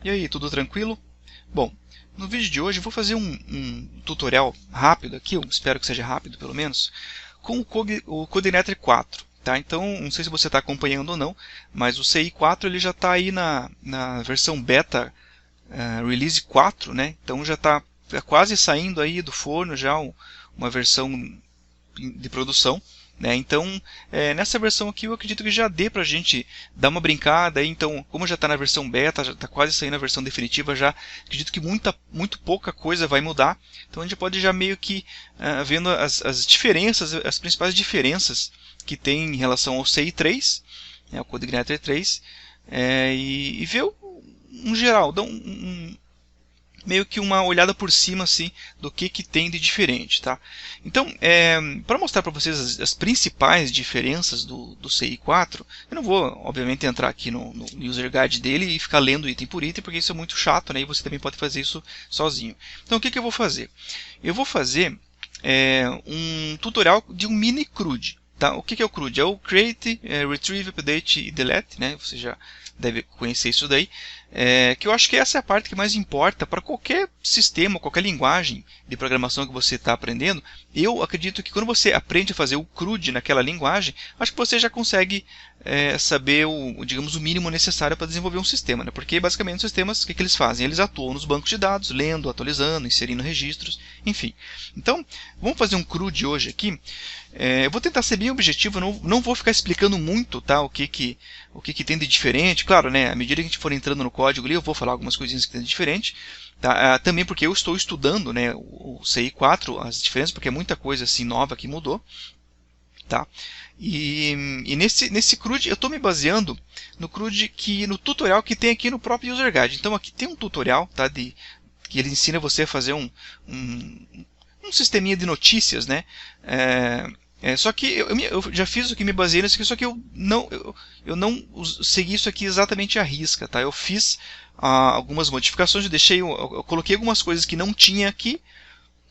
E aí, tudo tranquilo? Bom, no vídeo de hoje eu vou fazer um tutorial rápido aqui, eu espero que seja rápido pelo menos, com o CodeIgniter 4. Tá? Então, não sei se você está acompanhando ou não, mas o CI4 ele já está aí na versão beta release 4, né? Então já está quase saindo aí do forno já uma versão de produção. Né? Então, nessa versão aqui eu acredito que já dê para a gente dar uma brincada. Então, como já está na versão beta, já está quase saindo a versão definitiva, já acredito que muito pouca coisa vai mudar. Então a gente pode já meio que vendo as diferenças, as principais diferenças que tem em relação ao CI3, né, o CodeIgniter 3, e ver um geral, dar meio que uma olhada por cima assim, do que tem de diferente. Tá? Então, para mostrar para vocês as principais diferenças do CI4, eu não vou, obviamente, entrar aqui no user guide dele e ficar lendo item por item, porque isso é muito chato, né? E você também pode fazer isso sozinho. Então, o que eu vou fazer? Eu vou fazer um tutorial de um mini CRUD. Tá? O que é o CRUD? É o Create, Retrieve, Update e Delete. Né? Você já deve conhecer isso daí. Que eu acho que essa é a parte que mais importa para qualquer sistema, qualquer linguagem de programação que você está aprendendo. Eu acredito que quando você aprende a fazer o CRUD naquela linguagem, acho que você já consegue saber digamos, o mínimo necessário para desenvolver um sistema. Né? Porque basicamente os sistemas, o que eles fazem? Eles atuam nos bancos de dados, lendo, atualizando, inserindo registros, enfim. Então, vamos fazer um CRUD hoje aqui. Eu vou tentar ser bem objetivo, não vou ficar explicando muito, tá, o que tem de diferente. Claro, né, à medida que a gente for entrando no código ali, eu vou falar algumas coisinhas que tem de diferente. Tá? Também porque eu estou estudando, né, o CI4, as diferenças, porque é muita coisa assim nova que mudou. Tá? E nesse CRUD eu estou me baseando no CRUD no tutorial que tem aqui no próprio User Guide. Então aqui tem um tutorial, tá, que ele ensina você a fazer um sisteminha de notícias, né? Só que eu já fiz o que me baseei nisso aqui, só que eu não segui isso aqui exatamente à risca, tá? Eu fiz algumas modificações, eu coloquei algumas coisas que não tinha aqui,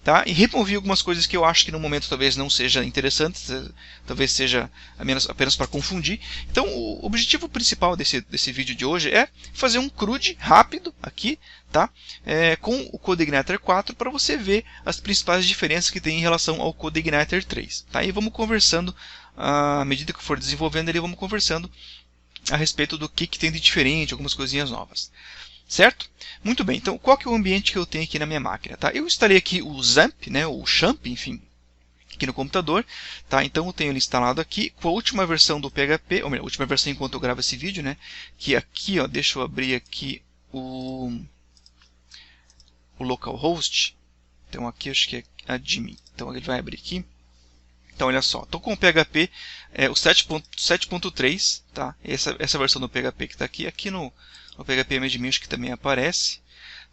tá? E removi algumas coisas que eu acho que no momento talvez não seja interessante, talvez seja apenas para confundir. Então o objetivo principal desse vídeo de hoje é fazer um CRUD rápido aqui, tá? Com o CodeIgniter 4 para você ver as principais diferenças que tem em relação ao CodeIgniter 3. Tá? E vamos conversando, à medida que for desenvolvendo ele, vamos conversando a respeito do que tem de diferente, algumas coisinhas novas. Certo? Muito bem, então qual que é o ambiente que eu tenho aqui na minha máquina? Tá? Eu instalei aqui o XAMPP, né, o XAMPP, enfim, aqui no computador. Tá? Então eu tenho ele instalado aqui com a última versão do PHP, ou melhor, a última versão enquanto eu gravo esse vídeo, né, que aqui, ó, deixa eu abrir aqui o localhost. Então aqui acho que é admin, então ele vai abrir aqui. Então olha só, estou com o PHP, o 7.3, tá? Essa versão do PHP que está aqui no PHP Admin acho que também aparece,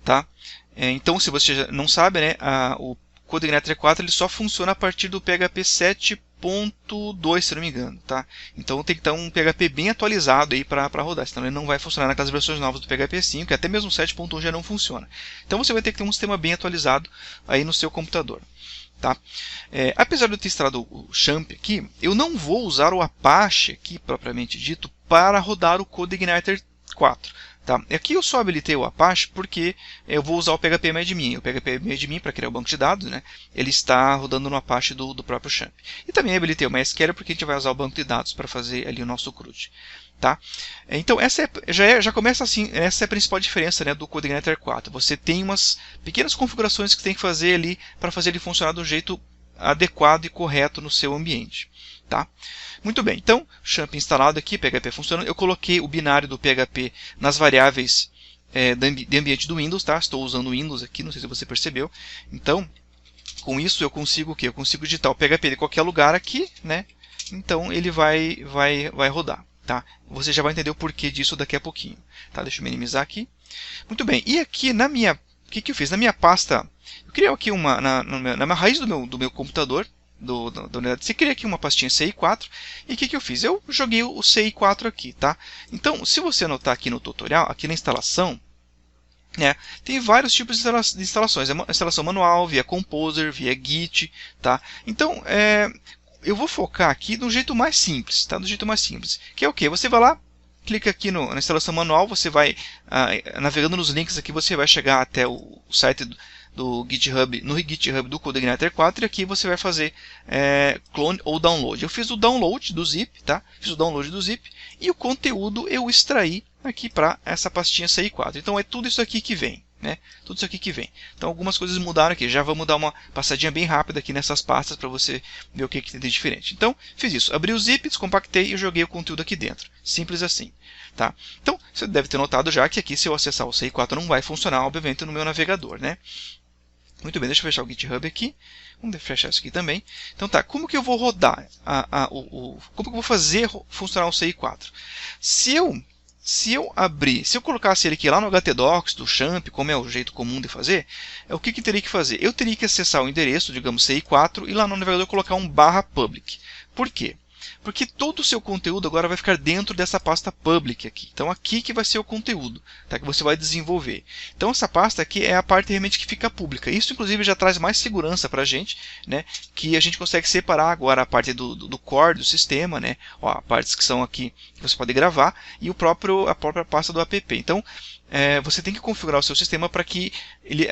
tá? Então se você não sabe, né, o CodeIgniter 4 ele só funciona a partir do PHP 7.2, se não me engano, tá? Então tem que estar um PHP bem atualizado aí para rodar, senão ele não vai funcionar naquelas versões novas do PHP 5, que até mesmo o 7.1 já não funciona. Então você vai ter que ter um sistema bem atualizado aí no seu computador. Tá? Apesar de eu ter instalado o XAMPP aqui, eu não vou usar o Apache aqui, propriamente dito, para rodar o CodeIgniter 4. Tá? Aqui eu só habilitei o Apache porque eu vou usar o PHP-Admin. O PHP-Admin, para criar o banco de dados, né, ele está rodando no Apache do próprio XAMPP. E também habilitei o MySQL porque a gente vai usar o banco de dados para fazer ali o nosso CRUD. Tá? Então essa já começa assim, essa é a principal diferença, né, do CodeIgniter 4. Você tem umas pequenas configurações que tem que fazer ali para fazer ele funcionar do jeito adequado e correto no seu ambiente. Tá? Muito bem, então XAMPP instalado aqui, PHP funcionando. Eu coloquei o binário do PHP nas variáveis de ambiente do Windows, tá? Estou usando o Windows aqui, não sei se você percebeu. Então, com isso eu consigo o quê? Eu consigo digitar o PHP de qualquer lugar aqui, né? Então ele vai rodar. Tá? Você já vai entender o porquê disso daqui a pouquinho. Tá? Deixa eu minimizar aqui. Muito bem, e aqui na minha... O que eu fiz? Na minha pasta... Eu criei aqui na raiz do meu computador, da unidade, você cria aqui uma pastinha CI4. E o que eu fiz? Eu joguei o CI4 aqui. Tá? Então, se você anotar aqui no tutorial, aqui na instalação, tem vários tipos de instalações. É uma instalação manual, via Composer, via Git. Tá? Então, eu vou focar aqui do jeito mais simples, tá? Do jeito mais simples. Que é o quê? Você vai lá, clica aqui na instalação manual, você vai, navegando nos links aqui, você vai chegar até o site do GitHub, no GitHub do CodeIgniter 4, e aqui você vai fazer clone ou download. Eu fiz o download do zip, tá? Fiz o download do zip, e o conteúdo eu extraí aqui para essa pastinha CI4. Então é tudo isso aqui que vem. Né? Tudo isso aqui que vem. Então algumas coisas mudaram aqui. Já vamos dar uma passadinha bem rápida aqui nessas pastas para você ver o que tem de diferente. Então fiz isso. Abri o zip, descompactei e joguei o conteúdo aqui dentro. Simples assim. Tá? Então você deve ter notado já que aqui se eu acessar o CI4 não vai funcionar, obviamente, no meu navegador. Né? Muito bem, deixa eu fechar o GitHub aqui. Vamos fechar isso aqui também. Então tá, como que eu vou rodar? Como que eu vou fazer funcionar o CI4? Se eu colocasse ele aqui lá no htdocs do Champ, como é o jeito comum de fazer, o que teria que fazer? Eu teria que acessar o endereço, digamos CI4, e lá no navegador colocar um /public. Por quê? Porque todo o seu conteúdo agora vai ficar dentro dessa pasta public aqui. Então aqui que vai ser o conteúdo, tá? Que você vai desenvolver. Então essa pasta aqui é a parte realmente que fica pública. Isso inclusive já traz mais segurança para a gente, né? Que a gente consegue separar agora a parte do core do sistema, né? Ó, partes que são aqui que você pode gravar e a própria pasta do app. Então você tem que configurar o seu sistema para que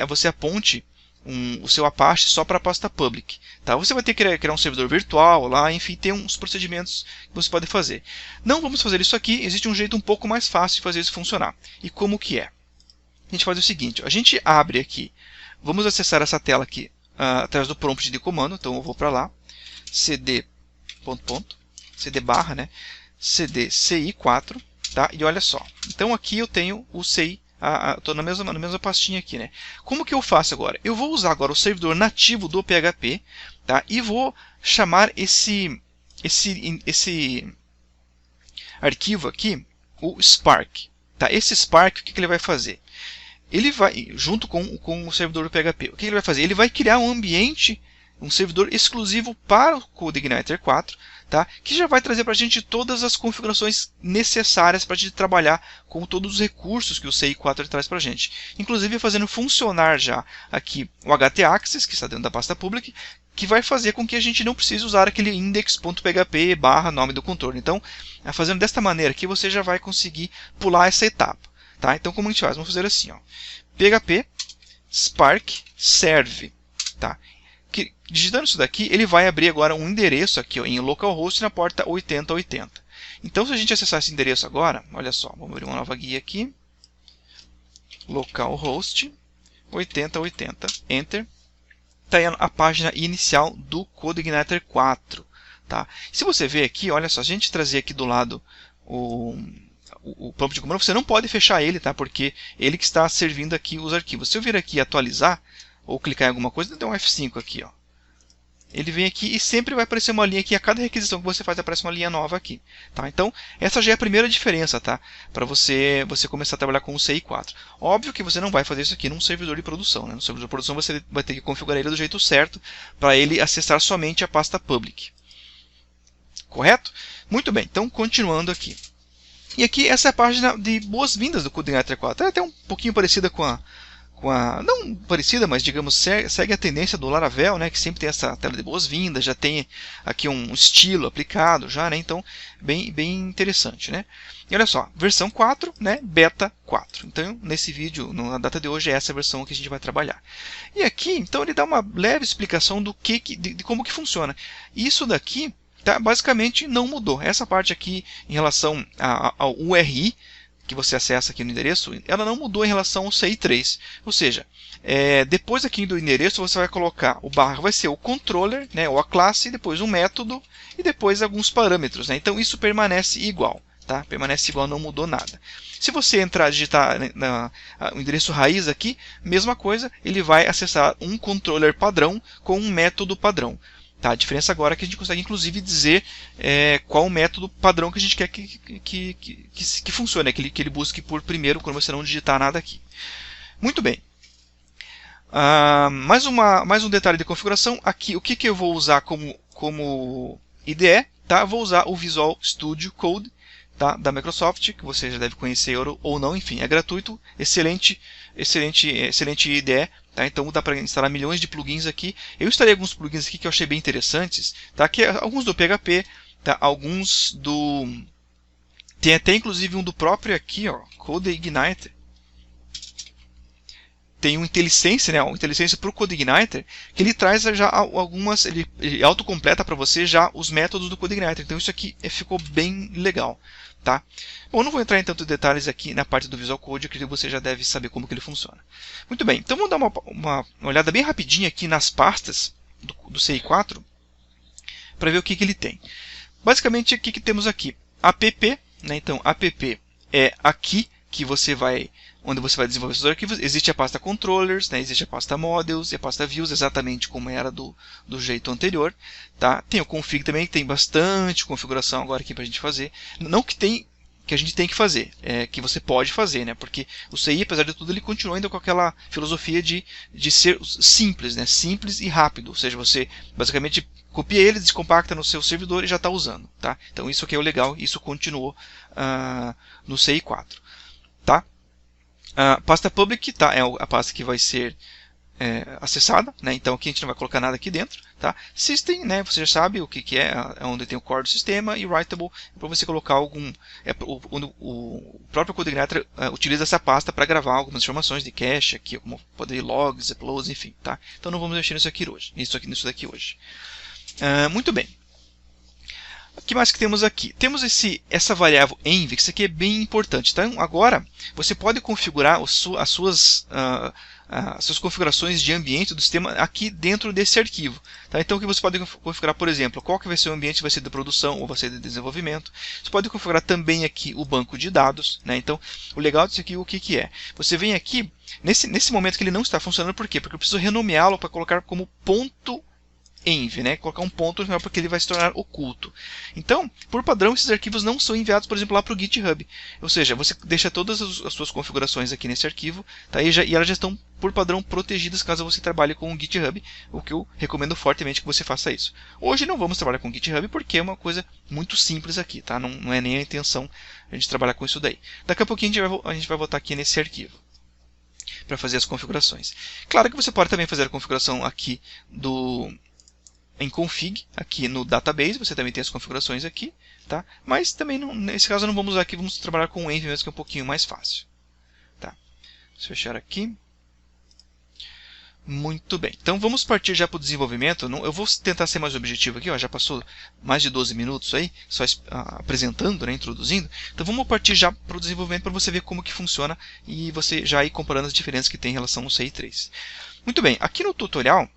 você aponte o seu Apache só para a pasta public. Tá? Você vai ter que criar um servidor virtual lá, enfim, tem uns procedimentos que você pode fazer. Não vamos fazer isso aqui, existe um jeito um pouco mais fácil de fazer isso funcionar. E como que é? A gente faz o seguinte, a gente abre aqui, vamos acessar essa tela aqui através do prompt de comando, então eu vou para lá, cd barra, né, cd ci4, tá? E olha só, então aqui eu tenho o CI, estou na mesma pastinha aqui, né? Como que eu faço agora? Eu vou usar agora o servidor nativo do PHP, tá? E vou chamar esse arquivo aqui, o Spark. Tá? Esse Spark, o que ele vai fazer? Ele vai, junto com o servidor do PHP, o que ele vai fazer? Ele vai criar um ambiente, um servidor exclusivo para o CodeIgniter 4, tá? Que já vai trazer para a gente todas as configurações necessárias para a gente trabalhar com todos os recursos que o CI4 traz para a gente. Inclusive fazendo funcionar já aqui o htaccess, que está dentro da pasta public, que vai fazer com que a gente não precise usar aquele index.php / nome do controle. Então, fazendo desta maneira aqui, você já vai conseguir pular essa etapa. Tá? Então, como a gente faz? Vamos fazer assim, ó. PHP Spark Serve. Tá? Digitando isso daqui, ele vai abrir agora um endereço aqui ó, em localhost na porta 8080. Então, se a gente acessar esse endereço agora, olha só, vamos abrir uma nova guia aqui. Localhost 8080, Enter. Está aí a página inicial do CodeIgniter 4. Tá? Se você ver aqui, olha só, se a gente trazer aqui do lado o prompt de comando, você não pode fechar ele, tá? Porque ele que está servindo aqui os arquivos. Se eu vir aqui atualizar, ou clicar em alguma coisa, dá um F5 aqui, ó. Ele vem aqui e sempre vai aparecer uma linha aqui, a cada requisição que você faz aparece uma linha nova aqui. Tá? Então, essa já é a primeira diferença, tá? Para você começar a trabalhar com o CI4. Óbvio que você não vai fazer isso aqui num servidor de produção. Né? No servidor de produção você vai ter que configurar ele do jeito certo para ele acessar somente a pasta public. Correto? Muito bem, então continuando aqui. E aqui essa é a página de boas-vindas do CodeIgniter 4. É até um pouquinho parecida com a não parecida, mas digamos, segue a tendência do Laravel, né, que sempre tem essa tela de boas-vindas, já tem aqui um estilo aplicado, já, né, então bem interessante. Né? E olha só, versão 4, né, beta 4. Então, nesse vídeo, na data de hoje, é essa versão que a gente vai trabalhar. E aqui, então, ele dá uma leve explicação de como que funciona. Isso daqui, tá, basicamente, não mudou. Essa parte aqui, em relação ao URI, que você acessa aqui no endereço, ela não mudou em relação ao CI3. Ou seja, depois aqui do endereço você vai colocar o barra, vai ser o controller, né, ou a classe, depois um método e depois alguns parâmetros. Né? Então isso permanece igual. Tá? Permanece igual, não mudou nada. Se você entrar, digitar o endereço raiz aqui, mesma coisa, ele vai acessar um controller padrão com um método padrão. Tá? A diferença agora é que a gente consegue inclusive dizer qual o método padrão que a gente quer que funcione, que ele busque por primeiro, quando você não digitar nada aqui. Muito bem. Mais um detalhe de configuração. Aqui, o que eu vou usar como IDE? Tá? Vou usar o Visual Studio Code, tá? Da Microsoft, que você já deve conhecer ou não, enfim, é gratuito, excelente IDE. Tá? Então dá para instalar milhões de plugins aqui. Eu instalei alguns plugins aqui que eu achei bem interessantes. Tá? Aqui, alguns do PHP, tá? Alguns Tem até inclusive um do próprio aqui, ó, CodeIgniter. Tem um IntelliSense, né, um IntelliSense para o CodeIgniter, que ele traz já algumas, ele autocompleta para você já os métodos do CodeIgniter. Então isso aqui ficou bem legal, tá? Bom, eu não vou entrar em tantos detalhes aqui na parte do Visual Code, que você já deve saber como que ele funciona. Muito bem, então vamos dar uma olhada bem rapidinha aqui nas pastas do CI4 para ver o que ele tem. Basicamente, o que temos aqui? App, né? Então, app é aqui que você vai, onde você vai desenvolver seus arquivos. Existe a pasta controllers, né? Existe a pasta models e a pasta views, exatamente como era do jeito anterior. Tá? Tem o config também, que tem bastante configuração agora aqui para a gente fazer. Não que a gente tem que fazer, que você pode fazer, né? Porque o CI, apesar de tudo, ele continua ainda com aquela filosofia de ser simples, né? Simples e rápido. Ou seja, você basicamente copia ele, descompacta no seu servidor e já está usando. Tá? Então isso aqui é o legal, isso continuou no CI4. Tá? A pasta public tá, é a pasta que vai ser acessada, né? Então aqui a gente não vai colocar nada aqui dentro. Tá? System, né? Você já sabe o que é onde tem o core do sistema, e writable é para você colocar algum. O próprio CodeIgniter utiliza essa pasta para gravar algumas informações de cache, aqui, como poder logs, uploads, enfim. Tá? Então não vamos mexer nisso daqui hoje. Muito bem. O que mais que temos aqui? Temos essa variável env, que isso aqui é bem importante. Então, agora, você pode configurar as suas configurações de ambiente do sistema aqui dentro desse arquivo. Tá? Então, o que você pode configurar, por exemplo, qual que vai ser o ambiente, vai ser de produção ou vai ser de desenvolvimento. Você pode configurar também aqui o banco de dados. Né? Então, o legal disso aqui, o que é? Você vem aqui, nesse momento que ele não está funcionando, por quê? Porque eu preciso renomeá-lo para colocar como ponto env, né? Colocar um ponto no final porque ele vai se tornar oculto. Então, por padrão, esses arquivos não são enviados, por exemplo, lá para o GitHub. Ou seja, você deixa todas as suas configurações aqui nesse arquivo, tá? E elas já estão, por padrão, protegidas caso você trabalhe com o GitHub, o que eu recomendo fortemente que você faça isso. Hoje não vamos trabalhar com o GitHub porque é uma coisa muito simples aqui, tá? Não é nem a intenção a gente trabalhar com isso daí. Daqui a pouquinho a gente vai voltar aqui nesse arquivo para fazer as configurações. Claro que você pode também fazer a configuração aqui em config, aqui no database, você também tem as configurações aqui, tá? Mas também, nesse caso, não vamos usar aqui, vamos trabalhar com o env mesmo, que é um pouquinho mais fácil. Tá? Vamos fechar aqui. Muito bem, então vamos partir já para o desenvolvimento. Eu vou tentar ser mais objetivo aqui, ó, já passou mais de 12 minutos aí, só apresentando, né, introduzindo. Então vamos partir já para o desenvolvimento para você ver como que funciona e você já ir comparando as diferenças que tem em relação ao CI3. Muito bem, aqui no tutorial,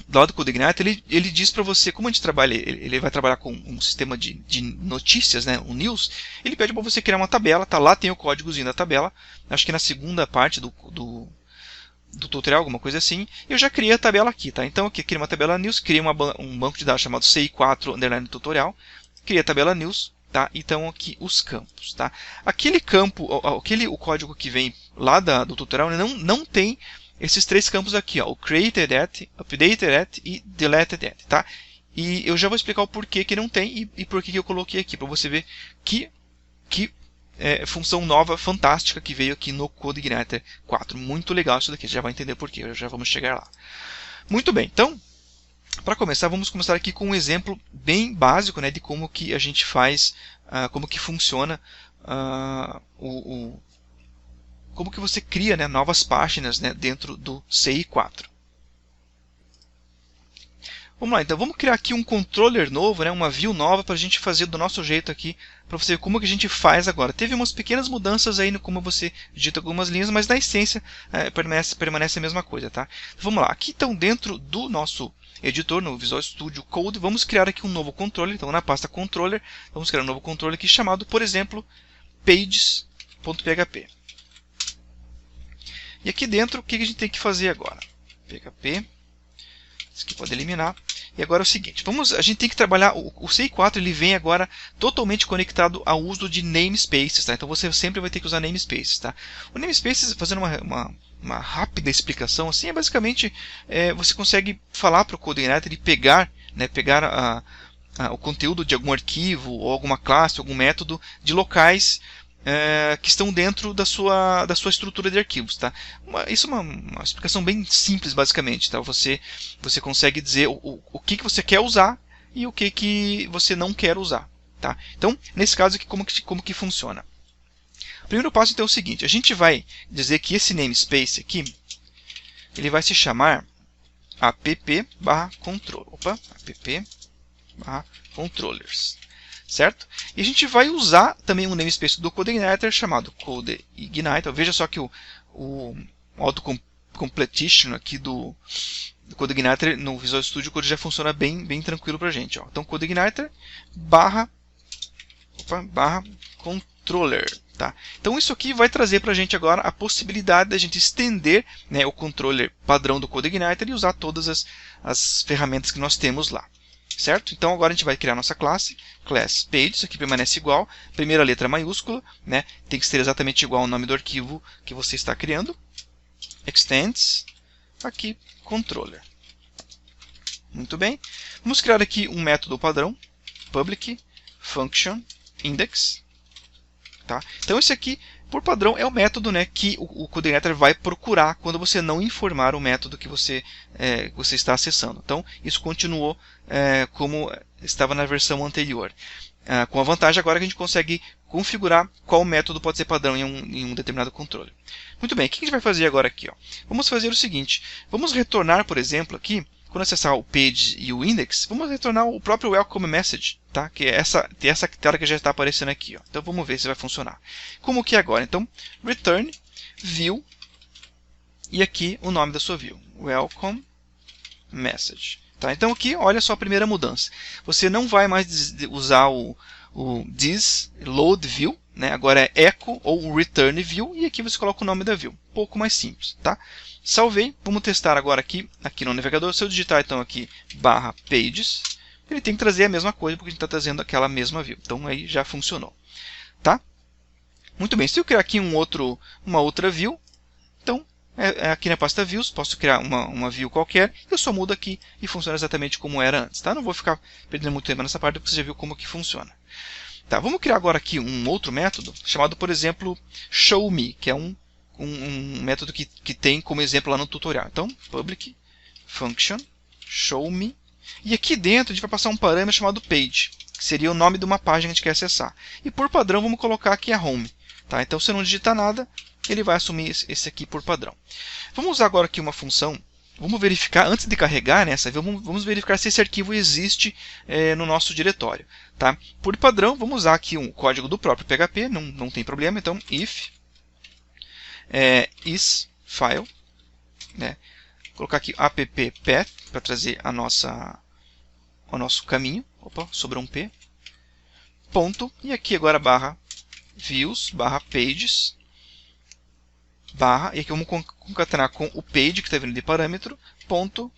do lado do CodeIgniter, ele diz para você, como a gente trabalha, ele vai trabalhar com um sistema de notícias, né, um news, ele pede para você criar uma tabela, tá? Lá tem o códigozinho da tabela, acho que na segunda parte do tutorial, alguma coisa assim, eu já criei a tabela aqui, tá? Então aqui eu criei uma tabela news, criei um banco de dados chamado CI4_tutorial, criei a tabela news, tá? Então aqui os campos, tá? Aquele campo, o código que vem lá do tutorial não tem esses três campos aqui, ó, o created at, updated at e deleted at, tá? E eu já vou explicar o porquê que não tem e por que eu coloquei aqui, para você ver que função nova, fantástica, que veio aqui no CodeIgniter 4. Muito legal isso daqui, você já vai entender porquê, já vamos chegar lá. Muito bem, então, para começar, vamos começar aqui com um exemplo bem básico, né, de como que a gente faz, como que funciona como que você cria, né, novas páginas, né, dentro do CI4. Vamos lá, então vamos criar aqui um controller novo, né, uma view nova para a gente fazer do nosso jeito aqui, para você ver como que a gente faz agora. Teve umas pequenas mudanças aí no como você digita algumas linhas, mas na essência permanece a mesma coisa, tá? Então, vamos lá, aqui então dentro do nosso editor, no Visual Studio Code, vamos criar aqui um novo controller. Então na pasta controller, vamos criar um novo controller aqui chamado, por exemplo, pages.php. E aqui dentro, o que a gente tem que fazer agora? PHP, isso aqui pode eliminar. E agora é o seguinte, a gente tem que trabalhar, o CI4 ele vem agora totalmente conectado ao uso de namespaces, tá? Então você sempre vai ter que usar namespaces, tá? O namespaces, fazendo uma rápida explicação, assim, é basicamente, você consegue falar para o CodeIgniter e pegar o conteúdo de algum arquivo, ou alguma classe, algum método, de locais que estão dentro da sua estrutura de arquivos, tá? Isso é uma explicação bem simples, basicamente, tá? Você consegue dizer o que você quer usar e o que você não quer usar, Tá? Então, nesse caso aqui, como que funciona? O primeiro passo então é o seguinte, a gente vai dizer que esse namespace aqui, ele vai se chamar app/controllers, certo? E a gente vai usar também um namespace do CodeIgniter chamado CodeIgniter. Veja só que o autocompletion aqui do CodeIgniter no Visual Studio Code já funciona bem tranquilo para a gente. Ó. Então, CodeIgniter barra controller. Tá? Então, isso aqui vai trazer para a gente agora a possibilidade da gente estender, né, o controller padrão do CodeIgniter e usar todas as ferramentas que nós temos lá. Certo? Então, agora a gente vai criar nossa classe, class page, isso aqui permanece igual, primeira letra maiúscula, né, tem que ser exatamente igual ao nome do arquivo que você está criando, extends, aqui, controller. Muito bem. Vamos criar aqui um método padrão, public function index. Tá? Então, esse aqui, por padrão, é o método, né, que o CodeIgniter vai procurar quando você não informar o método que você está acessando. Então, isso continuou como estava na versão anterior. Com a vantagem agora que a gente consegue configurar qual método pode ser padrão em um determinado controle. Muito bem, o que a gente vai fazer agora aqui? Ó? Vamos fazer o seguinte, vamos retornar, por exemplo, aqui, quando acessar o page e o index, vamos retornar o próprio welcome message, tá? Que é essa tela que já está aparecendo aqui. Ó. Então vamos ver se vai funcionar. Como que é agora? Então, return view e aqui o nome da sua view, welcome message. Tá? Então aqui, olha só a primeira mudança. Você não vai mais usar o this load view, né? Agora é echo ou return view e aqui você coloca o nome da view. Um pouco mais simples, tá? Salvei, vamos testar agora aqui no navegador. Se eu digitar então aqui /pages, ele tem que trazer a mesma coisa porque a gente está trazendo aquela mesma view. Então aí já funcionou, tá? Muito bem, se eu criar aqui uma outra view, então aqui na pasta views, posso criar uma view qualquer, eu só mudo aqui e funciona exatamente como era antes, tá? Não vou ficar perdendo muito tempo nessa parte, porque você já viu como que funciona. Tá, vamos criar agora aqui um outro método, chamado, por exemplo, showMe, que é um método que tem como exemplo lá no tutorial. Então, public function showMe, e aqui dentro a gente vai passar um parâmetro chamado page, que seria o nome de uma página que a gente quer acessar. E por padrão vamos colocar aqui a home. Tá? Então, se eu não digitar nada, ele vai assumir esse aqui por padrão. Vamos usar agora aqui uma função. Vamos verificar, antes de carregar nessa, vamos verificar se esse arquivo existe no nosso diretório. Tá? Por padrão, vamos usar aqui um código do próprio PHP, não tem problema. Então, if isFile, né? Colocar aqui app-path para trazer o nosso caminho. Opa, sobrou um P. Ponto, e aqui agora /views, /pages, e aqui vamos concatenar com o page que está vindo de parâmetro, ponto,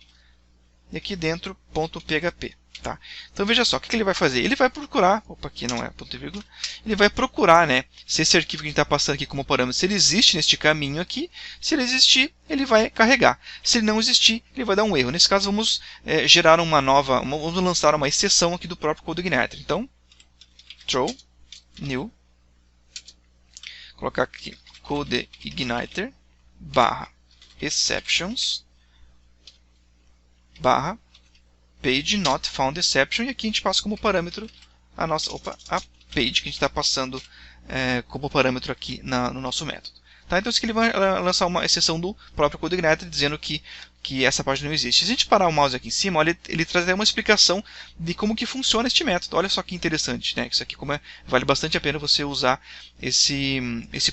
e aqui dentro, ponto .php. Tá? Então veja só, o que ele vai fazer? Ele vai procurar, opa, aqui não é ponto e vírgula, ele vai procurar, né, se esse arquivo que a gente está passando aqui como parâmetro, se ele existe neste caminho aqui. Se ele existir, ele vai carregar. Se ele não existir, ele vai dar um erro. Nesse caso, vamos gerar vamos lançar uma exceção aqui do próprio CodeIgniter. Então, throw new, colocar aqui CodeIgniter /exceptions /page not found exception, e aqui a gente passa como parâmetro a page que a gente está passando como parâmetro aqui no nosso método. Tá? Então, isso aqui ele vai lançar uma exceção do próprio CodeIgniter dizendo que essa página não existe. Se a gente parar o mouse aqui em cima, olha, ele traz uma explicação de como que funciona este método. Olha só que interessante, né? Isso aqui vale bastante a pena você usar esse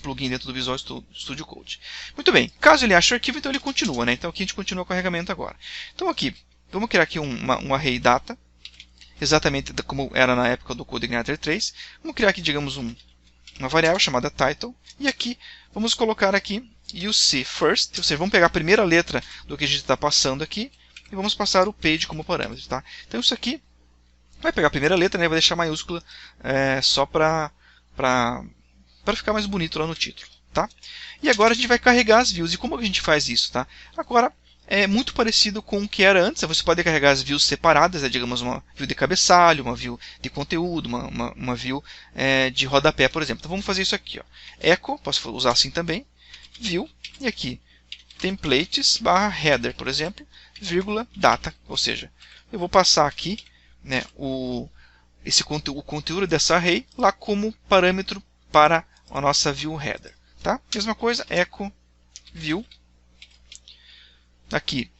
plugin dentro do Visual Studio Code. Muito bem, caso ele ache o arquivo, então ele continua, né? Então aqui a gente continua o carregamento agora. Então aqui, vamos criar aqui um array data, exatamente como era na época do CodeIgniter 3. Vamos criar aqui, digamos, uma variável chamada title, e aqui vamos colocar aqui UC first, ou seja, vamos pegar a primeira letra do que a gente está passando aqui e vamos passar o page como parâmetro. Tá? Então isso aqui vai pegar a primeira letra, né, vai deixar maiúscula só para ficar mais bonito lá no título. Tá? E agora a gente vai carregar as views. E como a gente faz isso? Tá? Agora é muito parecido com o que era antes. Você pode carregar as views separadas, digamos uma view de cabeçalho, uma view de conteúdo, uma view de rodapé, por exemplo. Então vamos fazer isso aqui. Ó. Echo, posso usar assim também, view, e aqui templates /header, por exemplo, vírgula data. Ou seja, eu vou passar aqui, né, o o conteúdo dessa array lá como parâmetro para a nossa view header. Tá? Mesma coisa, echo view. Aqui,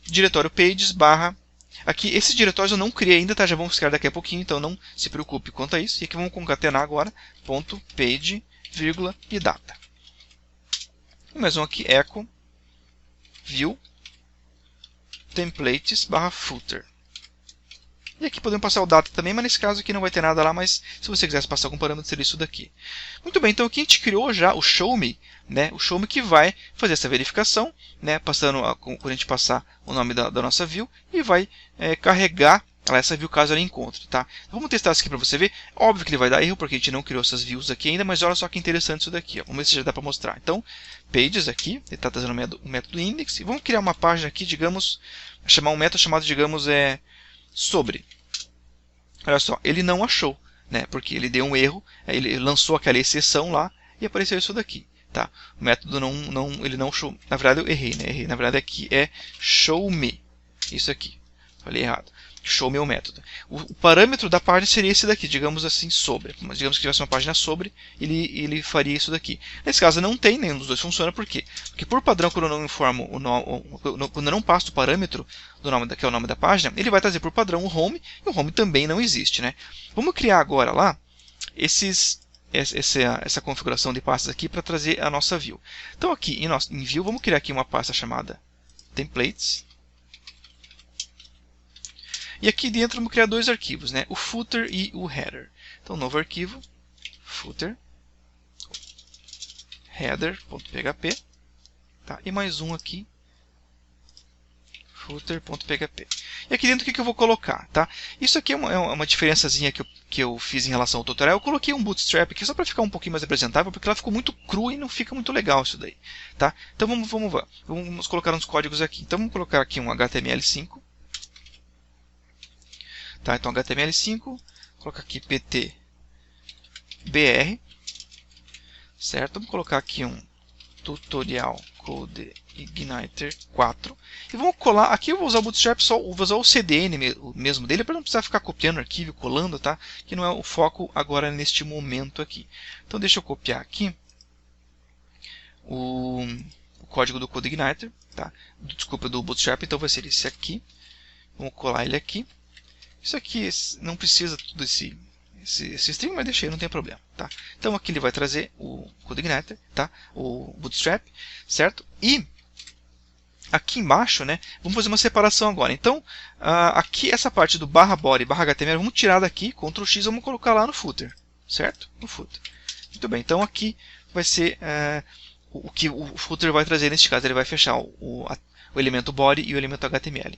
diretório pages barra. Aqui, esses diretórios eu não criei ainda, tá? Já vamos criar daqui a pouquinho, então não se preocupe quanto a isso. E aqui vamos concatenar agora, ponto page, vírgula e data. E mais um aqui, echo view templates barra footer. E aqui podemos passar o data também, mas nesse caso aqui não vai ter nada lá, mas se você quisesse passar algum parâmetro, seria isso daqui. Muito bem, então aqui a gente criou já o showme, né? O showme que vai fazer essa verificação, né? Quando a gente passar o nome da nossa view, e vai carregar essa view caso ela encontre. Tá? Vamos testar isso aqui para você ver. Óbvio que ele vai dar erro, porque a gente não criou essas views aqui ainda, mas olha só que interessante isso daqui. Ó. Vamos ver se já dá para mostrar. Então, pages aqui, ele está trazendo o método index, e vamos criar uma página aqui, digamos, chamar um método chamado, digamos, sobre. Olha só, ele não achou, né? Porque ele deu um erro, ele lançou aquela exceção lá e apareceu isso daqui. Tá? O método ele não show. Na verdade eu errei, né? Na verdade aqui é showMe. Isso aqui. Falei errado. ShowMe é o método. O parâmetro da página seria esse daqui, digamos assim, sobre. Mas digamos que tivesse uma página sobre, ele faria isso daqui. Nesse caso não tem, nenhum dos dois funciona, por quê? Porque por padrão, quando eu não informo quando eu não passo o parâmetro do nome, que é o nome da página, ele vai trazer por padrão o home, e o home também não existe, né? Vamos criar agora lá essa configuração de pastas aqui para trazer a nossa view. Então aqui em view, vamos criar aqui uma pasta chamada templates. E aqui dentro vamos criar dois arquivos, né? O footer e o header. Então, novo arquivo, footer, header.php, tá? E mais um aqui, footer.php. E aqui dentro o que eu vou colocar, tá? Isso aqui é uma diferençazinha que eu fiz em relação ao tutorial. Eu coloquei um bootstrap aqui só para ficar um pouquinho mais apresentável, porque ela ficou muito crua e não fica muito legal isso daí, tá? Então vamos colocar uns códigos aqui. Então vamos colocar aqui um HTML5. Tá, então HTML5, colocar aqui ptbr, certo? Vamos colocar aqui um tutorial code igniter 4 e vamos colar. Aqui eu vou usar o Bootstrap, vou usar o CDN mesmo dele para não precisar ficar copiando arquivo, colando, tá? Que não é o foco agora neste momento aqui. Então deixa eu copiar aqui o código do code igniter, tá? Desculpa, do Bootstrap, então vai ser esse aqui. Vamos colar ele aqui. Isso aqui não precisa tudo esse string, mas deixei, não tem problema. Tá? Então aqui ele vai trazer o code igniter, tá? O bootstrap, certo? E aqui embaixo, né, vamos fazer uma separação agora. Então, aqui essa parte do barra body, barra HTML, vamos tirar daqui, Ctrl X, vamos colocar lá no footer, certo? No footer. Muito bem, então aqui vai ser o que o footer vai trazer neste caso. Ele vai fechar o elemento body e o elemento HTML.